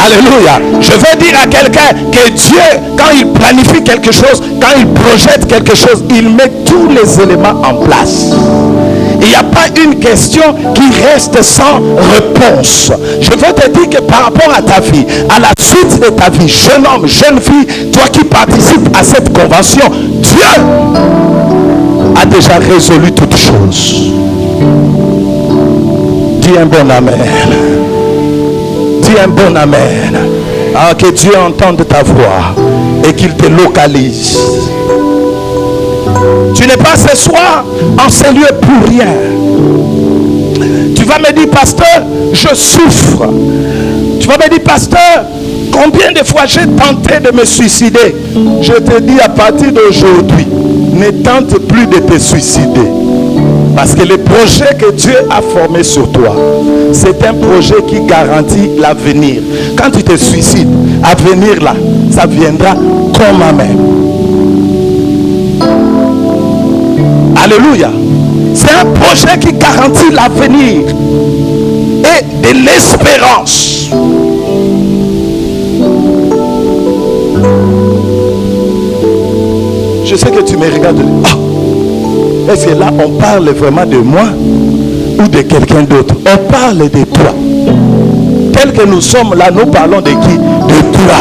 Alléluia. Je veux dire à quelqu'un que Dieu, quand il planifie quelque chose, quand il projette quelque chose, il met tous les éléments en place. Il n'y a pas une question qui reste sans réponse. Je veux te dire que par rapport à ta vie, à la suite de ta vie, jeune homme, jeune fille, toi qui participes à cette convention, Dieu a déjà résolu toutes choses. Dis un bon amen. Dis un bon amen. Ah, que Dieu entende ta voix et qu'il te localise. Tu n'es pas ce soir en ce lieu pour rien. Tu vas me dire, pasteur, je souffre. Tu vas me dire, pasteur, combien de fois j'ai tenté de me suicider? Je te dis, à partir d'aujourd'hui, ne tente plus de te suicider. Parce que le projet que Dieu a formé sur toi, c'est un projet qui garantit l'avenir. Quand tu te suicides, l'avenir là, ça viendra comme amen. Alléluia. C'est un projet qui garantit l'avenir et de l'espérance. Je sais que tu me regardes. Oh, est-ce que là on parle vraiment de moi ou de quelqu'un d'autre? On parle de toi. Tel que nous sommes là, nous parlons de qui? De toi.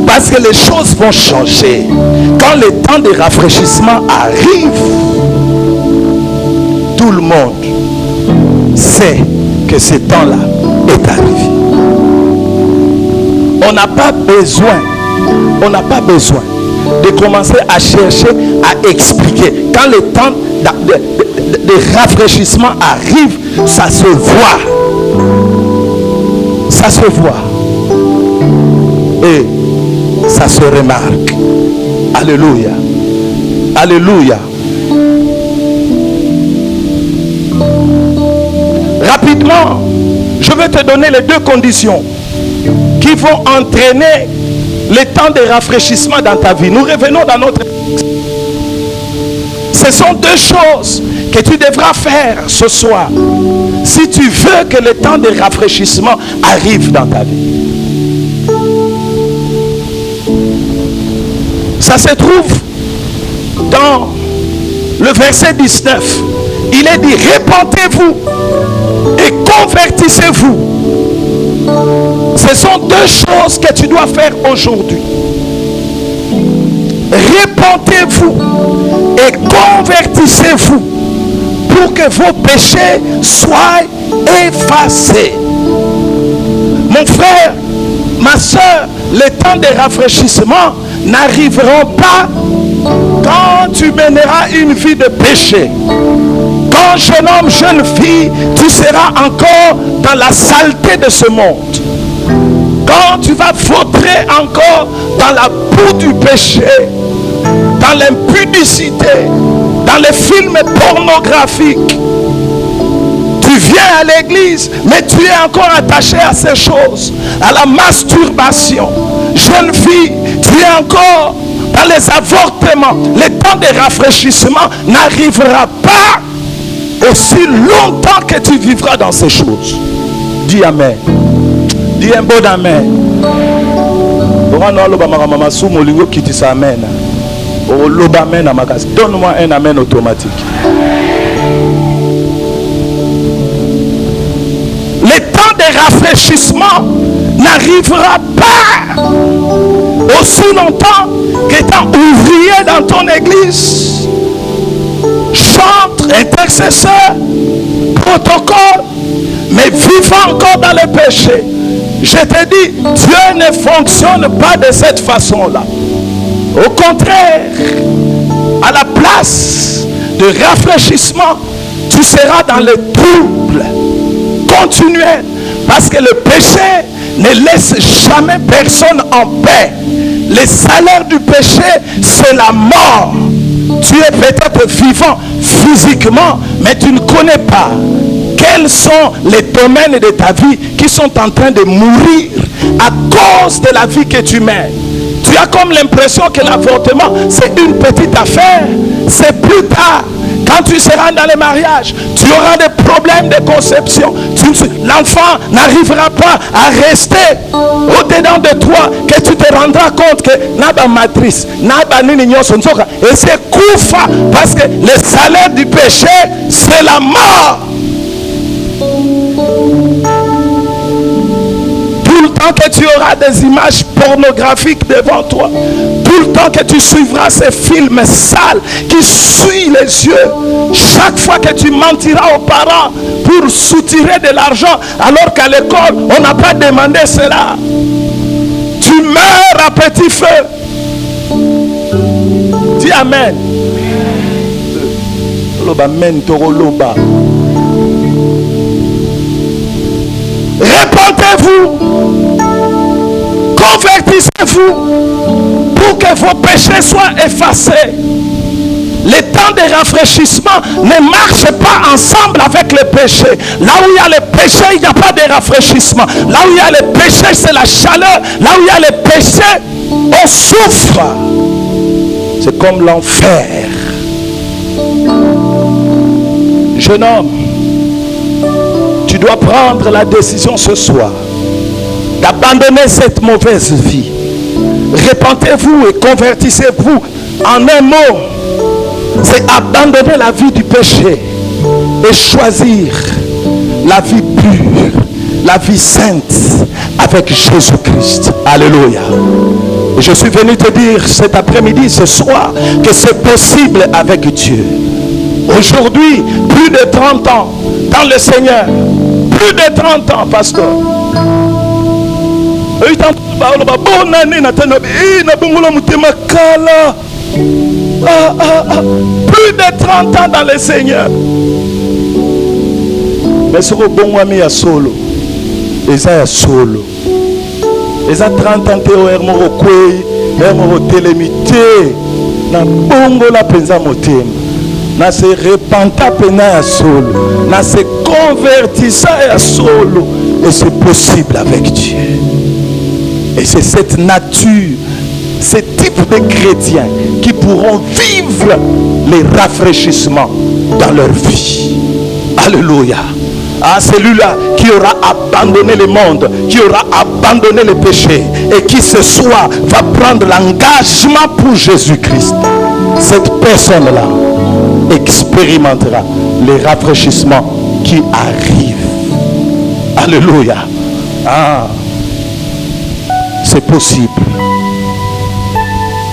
Parce que les choses vont changer. Quand le temps de rafraîchissement arrive, tout le monde sait que ce temps-là est arrivé. On n'a pas besoin de commencer à chercher, à expliquer. Quand le temps de rafraîchissement arrive, ça se voit. Ça se voit. Et ça se remarque. Alléluia. Alléluia. Rapidement, je vais te donner les deux conditions qui vont entraîner le temps de rafraîchissement dans ta vie. Nous revenons dans notre... Ce sont deux choses que tu devras faire ce soir si tu veux que le temps de rafraîchissement arrive dans ta vie. Ça se trouve dans le verset 19. Il est dit, répentez-vous et convertissez-vous. Ce sont deux choses que tu dois faire aujourd'hui. Répentez-vous et convertissez-vous pour que vos péchés soient effacés. Mon frère, ma soeur, le temps de rafraîchissement n'arriveront pas quand tu mèneras une vie de péché. Quand jeune homme, jeune fille, tu seras encore dans la saleté de ce monde. Quand tu vas vautrer encore dans la boue du péché, dans l'impudicité, dans les films pornographiques. Tu viens à l'église, mais tu es encore attaché à ces choses, à la masturbation. Jeune fille, tu es encore dans les avortements. Le temps de rafraîchissement n'arrivera pas aussi longtemps que tu vivras dans ces choses. Dis amen. Dis un bon amen. Donne-moi un amen automatique. Le temps de rafraîchissement n'arrivera pas aussi longtemps qu'étant ouvrier dans ton église, chantre, intercesseur, protocole, mais vivant encore dans le péché. Je te dis, Dieu ne fonctionne pas de cette façon-là. Au contraire, à la place de rafraîchissement, tu seras dans le trouble continuel. Parce que le péché ne laisse jamais personne en paix. Le salaire du péché, c'est la mort. Tu es peut-être vivant physiquement, mais tu ne connais pas quels sont les domaines de ta vie qui sont en train de mourir à cause de la vie que tu mènes. Tu Tu as comme l'impression que l'avortement, c'est une petite affaire. C'est plus tard. Quand tu seras dans le mariage, tu auras des problèmes de conception. L'enfant n'arrivera pas à rester au-dedans de toi, que tu te rendras compte que naba matrice, naba nini nyonso nzoka, et c'est koufa, parce que le salaire du péché, c'est la mort. Tout le temps que tu auras des images pornographiques devant toi, tout le temps que tu suivras ces films sales qui suivent les yeux, chaque fois que tu mentiras aux parents pour soutirer de l'argent alors qu'à l'école on n'a pas demandé cela, tu meurs à petit feu. Dis amen. Répentez-vous, convertissez-vous pour que vos péchés soient effacés. Les temps de rafraîchissement ne marchent pas ensemble avec le péché. Là où il y a le péché, il n'y a pas de rafraîchissement. Là où il y a le péché, c'est la chaleur. Là où il y a le péché, on souffre. C'est comme l'enfer. Jeune homme, tu dois prendre la décision ce soir d'abandonner cette mauvaise vie. Répentez-vous et convertissez-vous. En un mot, c'est abandonner la vie du péché et choisir la vie pure, la vie sainte avec Jésus-Christ. Alléluia. Et je suis venu te dire cet après-midi, ce soir, que c'est possible avec Dieu. Aujourd'hui, plus de 30 ans dans le Seigneur. Plus de 30 ans, pasteur. Plus de 30 ans dans le Seigneur. Mais ce que bon ami à solo, et ça est solo. Et ça 30 ans théorie mo kwei, mo télémité, na bongo la penza motem. Na se repenta pena à solo, na se convertissa à solo, et c'est possible avec Dieu. Et c'est cette nature, ce type de chrétiens qui pourront vivre les rafraîchissements dans leur vie. Alléluia. Ah, celui-là qui aura abandonné le monde, qui aura abandonné le péché et qui ce soir va prendre l'engagement pour Jésus-Christ. Cette personne-là expérimentera les rafraîchissements qui arrivent. Alléluia. Ah, c'est possible.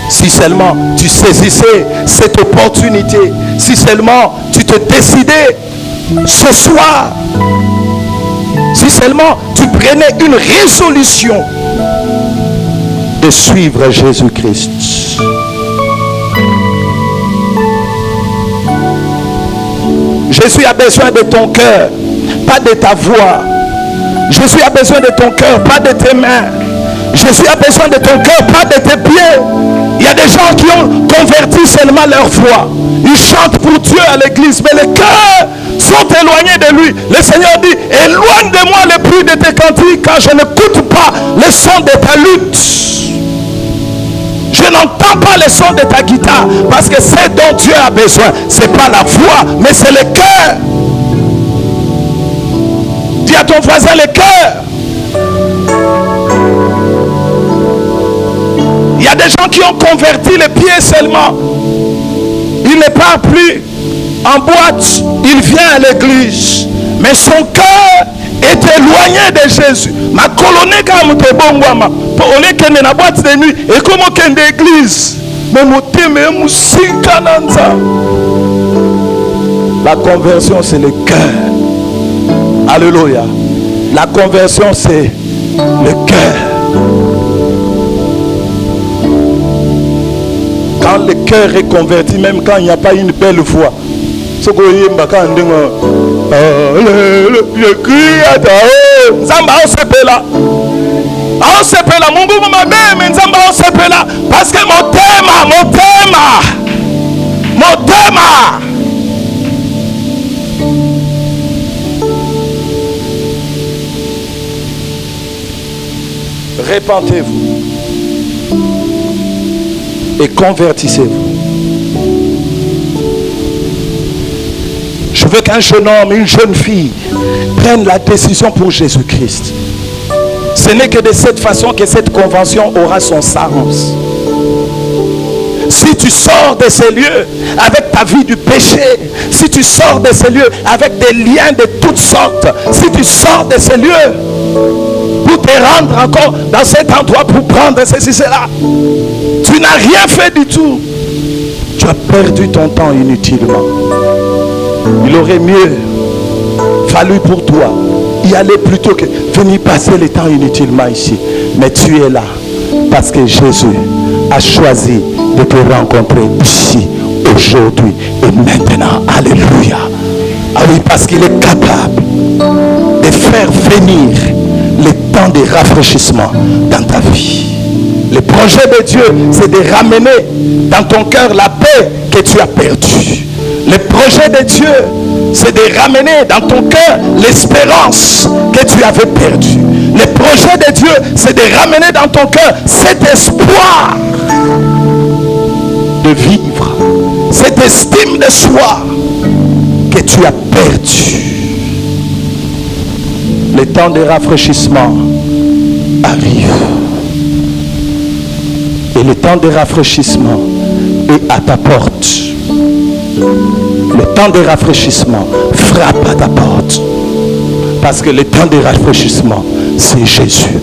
Si seulement tu saisissais cette opportunité, si seulement tu te décidais ce soir, si seulement tu prenais une résolution de suivre Jésus-Christ. Jésus a besoin de ton cœur, pas de ta voix. Jésus a besoin de ton cœur, pas de tes mains. Jésus a besoin de ton cœur, pas de tes pieds. Il y a des gens qui ont converti seulement leur voix. Ils chantent pour Dieu à l'église, mais les cœurs sont éloignés de lui. Le Seigneur dit, éloigne de moi le bruit de tes cantiques, car je n'écoute pas le son de ta lutte. Je n'entends pas le son de ta guitare, parce que c'est dont Dieu a besoin. Ce n'est pas la voix, mais c'est le cœur. Dis à ton voisin le cœur. Il y a des gens qui ont converti les pieds seulement. Il ne part plus en boîte, il vient à l'église. Mais son cœur est éloigné de Jésus. Ma colonie comme te bongwama, pour on qui est na boîte de nuit et comme on est d'église. Mais mon thème est musikananza. La conversion c'est le cœur. Alléluia. La conversion c'est le cœur. Quand le cœur est converti, même quand il n'y a pas une belle voix, ce que je crie à ta Zamba on s'appelle là. On s'appelle là. Mon bout ma mère, mais Zamba on s'appelle là. Parce que mon thème. Répentez-vous. et convertissez-vous. Je veux qu'un jeune homme, une jeune fille prenne la décision pour Jésus-Christ. Ce n'est que de cette façon que cette convention aura son sens. Si tu sors de ces lieux avec ta vie du péché, si tu sors de ces lieux avec des liens de toutes sortes, si tu sors de ces lieux pour te rendre encore dans cet endroit pour prendre ceci, cela, tu n'as rien fait du tout. Tu as perdu ton temps inutilement. Il aurait mieux fallu pour toi y aller plutôt que venir passer le temps inutilement ici. Mais tu es là parce que Jésus a choisi de te rencontrer ici, aujourd'hui et maintenant. Alléluia. Ah oui, parce qu'il est capable de faire venir le temps de rafraîchissement dans ta vie. Le projet de Dieu, c'est de ramener dans ton cœur la paix que tu as perdue. Le projet de Dieu, c'est de ramener dans ton cœur l'espérance que tu avais perdue. Le projet de Dieu, c'est de ramener dans ton cœur cet espoir de vivre, cette estime de soi que tu as perdue. Le temps de rafraîchissement arrive. Et le temps de rafraîchissement est à ta porte. Le temps de rafraîchissement frappe à ta porte. Parce que le temps de rafraîchissement, c'est Jésus.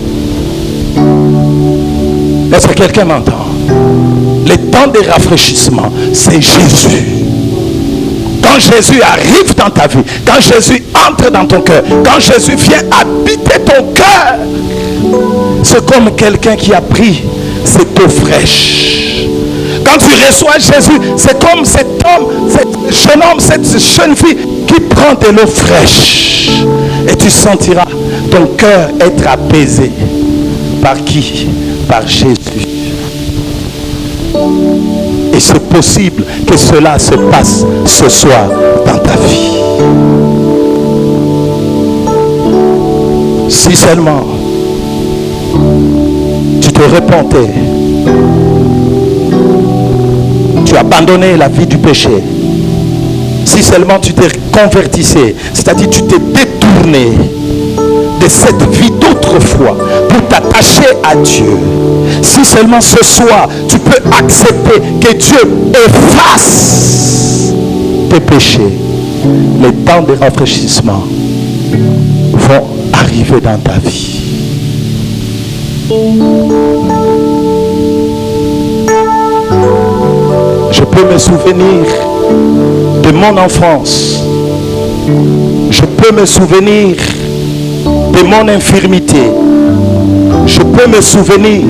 Est-ce que quelqu'un m'entend? Le temps de rafraîchissement, c'est Jésus. Quand Jésus arrive dans ta vie, quand Jésus entre dans ton cœur, quand Jésus vient habiter ton cœur, c'est comme quelqu'un qui a pris cette eau fraîche. Quand tu reçois Jésus, c'est comme cet homme, ce jeune homme, cette jeune fille qui prend de l'eau fraîche. Et tu sentiras ton cœur être apaisé. Par qui? Par Jésus. Et c'est possible que cela se passe ce soir dans ta vie. Si seulement tu te repentais, tu abandonnais la vie du péché, si seulement tu t'es convertissé, c'est-à-dire tu t'es détourné de cette vie d'autrefois pour t'attacher à Dieu, si seulement ce soir tu peux accepter que Dieu efface tes péchés, les temps de rafraîchissement vont arriver dans ta vie. Je peux me souvenir de mon enfance. Je peux me souvenir de mon infirmité. Je peux me souvenir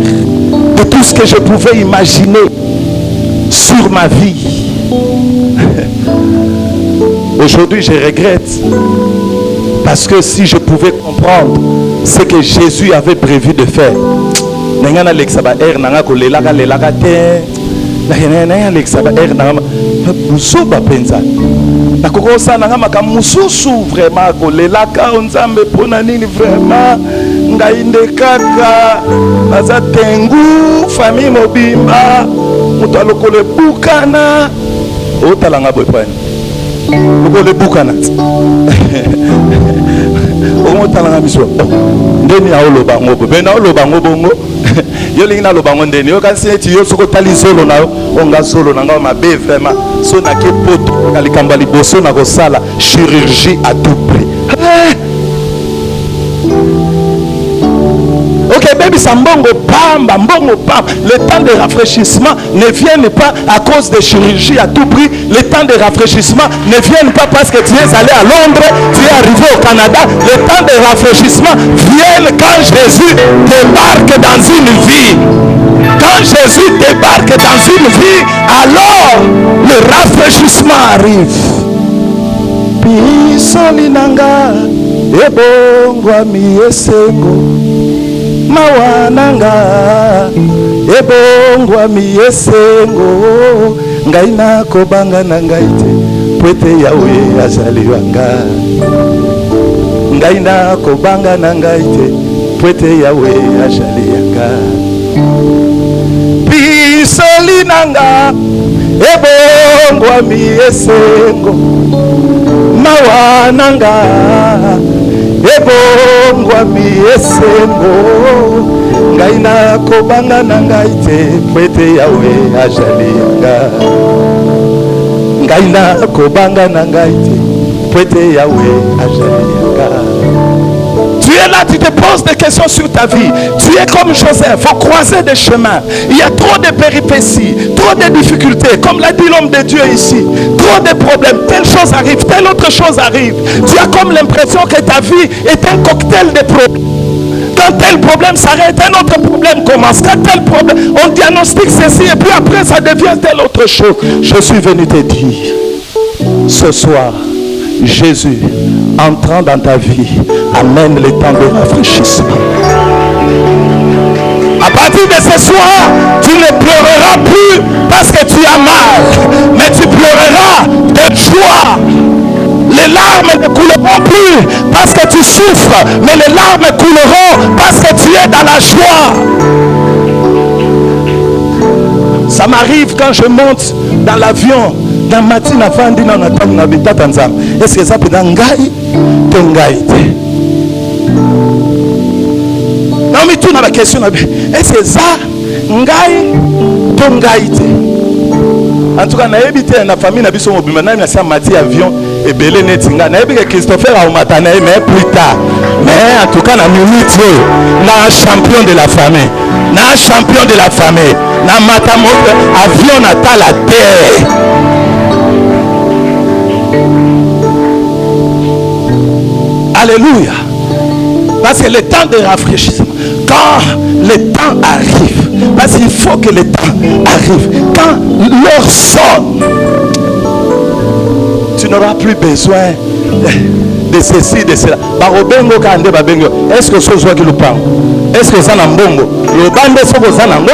de tout ce que je pouvais imaginer sur ma vie. Aujourd'hui, je regrette. Parce que si je pouvais comprendre ce que Jésus avait prévu de faire, vraiment kolelaka nzambe pona nini vraiment ngainde kaka baza tengu famille mobimba muto alokole bukana otalanga boypani okole bukana omotalanga biso ndeni aoloba ngobo bena oloba ngobongo yo lingina loba ngondeni yo kasi eti yo soko tali solo na yo onga solo na nga mabe vraiment so na ke poto kalikamba liboso na kosala chirurgie à tout prix. Ok, baby, ça mbongo pamba. Le temps de rafraîchissement ne vient pas à cause de chirurgie à tout prix. Le temps de rafraîchissement ne vient pas parce que tu es allé à Londres, tu es arrivé au Canada. Le temps de rafraîchissement vient quand Jésus débarque dans une vie. Quand Jésus débarque dans une vie, alors le rafraîchissement arrive. Pisolinanga ebongwa miesengo mawananga ebongwa miesengo ngaina kobanga nangaite pwete yawe azaliwanga ngaina kobanga nangaite pwete yawe azaliwanga lisoli nanga ebongwami esengo mawa nanga ebongwami esengo ngai nakobanga na ngai te po ete Yawe ajalinga ngai nakobanga na ngai te po ete Yawe ajalinga. Tu es là, tu te poses des questions sur ta vie. Tu es comme Joseph, il faut croiser des chemins. Il y a trop de péripéties, trop de difficultés. Comme l'a dit l'homme de Dieu ici. Trop de problèmes, telle chose arrive, telle autre chose arrive. Tu as comme l'impression que ta vie est un cocktail de problèmes. Quand tel problème s'arrête, un autre problème commence. Quand tel problème, on diagnostique ceci et puis après ça devient telle autre chose. Je suis venu te dire, ce soir, Jésus, entrant dans ta vie, amène le temps de rafraîchissement. À partir de ce soir, tu ne pleureras plus parce que tu as mal, mais tu pleureras de joie. Les larmes ne couleront plus parce que tu souffres, mais les larmes couleront parce que tu es dans la joie. Ça m'arrive quand je monte dans l'avion. Dans matin avant de nous attendre na bitata nzambe. Est-ce que ça peut dans ngai to ngai te? Non mais tout na la question na est-ce que ça ngai to ngai te? En tout cas na ebité na famille na biso mobima na sa mati avion et belé netinga na ebike Christopher a matana mais plus tard. Mais en tout cas na minute na champion de la famille. Na champion de la famille. Na matamo avion na ta la terre. Alléluia. Parce que le temps de rafraîchissement, quand le temps arrive, parce qu'il faut que le temps arrive, quand l'heure sonne, tu n'auras plus besoin de ceci, de cela. Est-ce que ce soit qui le parle? Est-ce que ça n'a pas le bande est-ce que ça n'a pas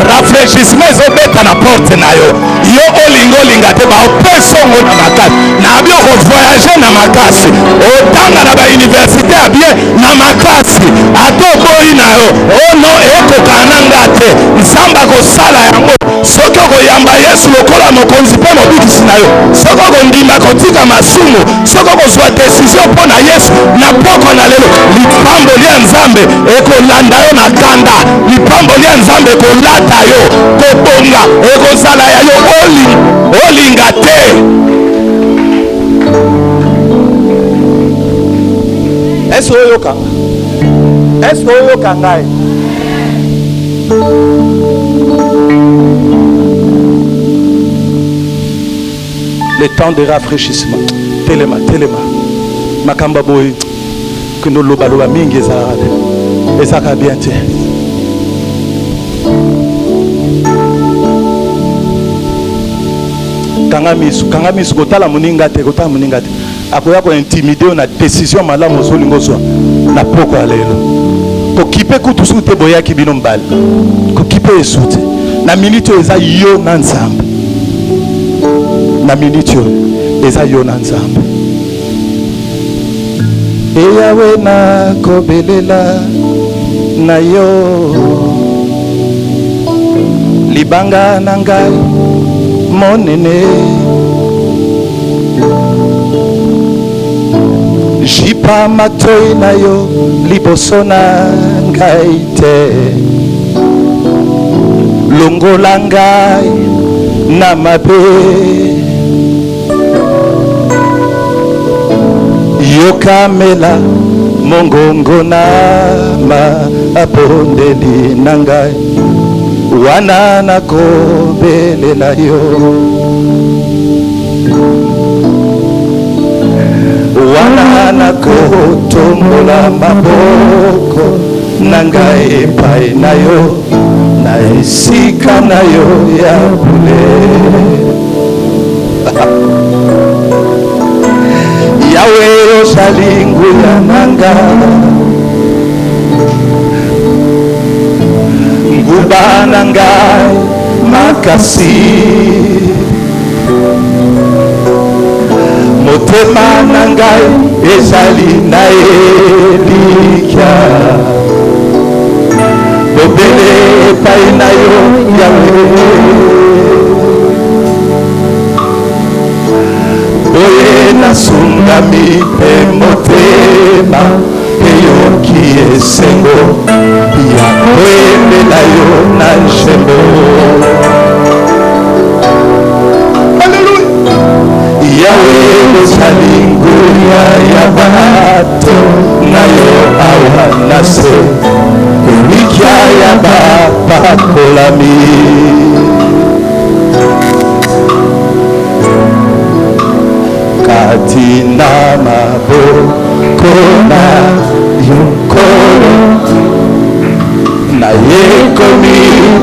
rafraîchissement est à la porte nayo yo olingo linga te ba opesongo na makasi na bio ko voyager na makasi otanga na ba université a bien na makasi ato boyi nayo ono eko kananga te nsamba ko sala yango soko ko yamba Yesu lokola mokonzi pe mobikisi nayo soko ko ndima ko tika masumu soko ko zwa décision pona Yesu na poko na lelo lipambo lia nzambe eko landa yo na kanda lipambo lia nzambe ko lata yo ko bonga eko sala ya yo olinga te. Est-ce que yo kanga le temps de rafraîchissement telema makamba boy kundo loba mingi ezaka bien te. Kanga misu kotala muninga te akoya ko intimider na décision malamu solingo swa na poko alelo ko kipe kutu sute boya kibino mbali ko kipe esute na minute eza yo na nzambe na minute eza yo na nzambe eyawe na kobelela na yo libanga na ngai monene jipa matoi na yo liboso na ngai te longola ngai na mabe yokamela mongongo na mabondeli na ngai wana nakobelela yo wana nakotombola maboko na ngai epai na yo na esika na yo ya bule yawe ozali nguya na ngai nguba na ngai makasi motema na ngai ezali na elikya bobele epai Pambolami emotema eyo ki esengo ya kwemela yo na nshembo. Alléluia. Yahweh ozali nguya ya bato na yo awa nase elikya ya bapakolami. Katina maboko na yukolo na yekomi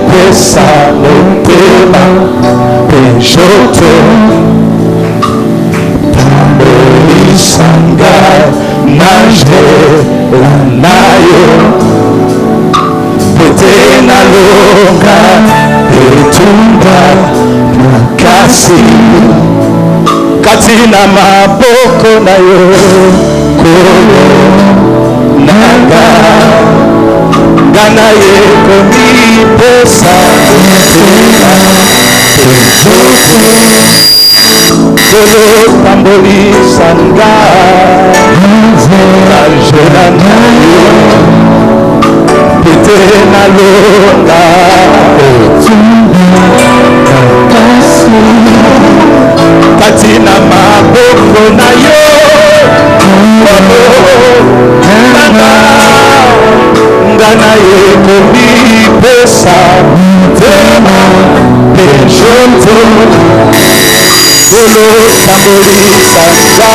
pesa motema penjoto tambolisanga najela nayo pete na longa etumba makasi katina maboko na yo kolo naga ngana ye komi pesa kolo tambolisa nga najela nayo pete na longa katina maboko na yo ngana ye komi pesa tema pejonto kolo tambolisa nga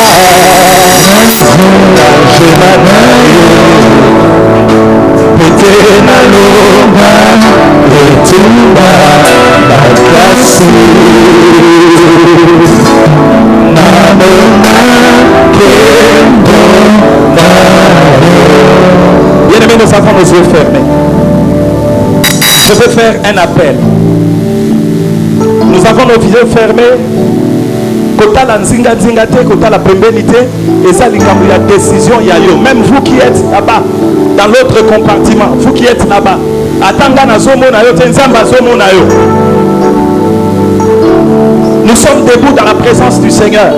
najela nayo pete na longa etumba bakasi. Bien-aimés, nous avons nos yeux fermés. Je veux faire un appel. Nous avons nos yeux fermés. Kota la nzinga nzinga te, kota la pembelité. Et ça, il y a décision, il y a yo. Même vous qui êtes là-bas, dans l'autre compartiment, vous qui êtes là-bas, attendez na zomo na yo, tenzamba zomo na yo. Nous sommes debout dans la présence du Seigneur.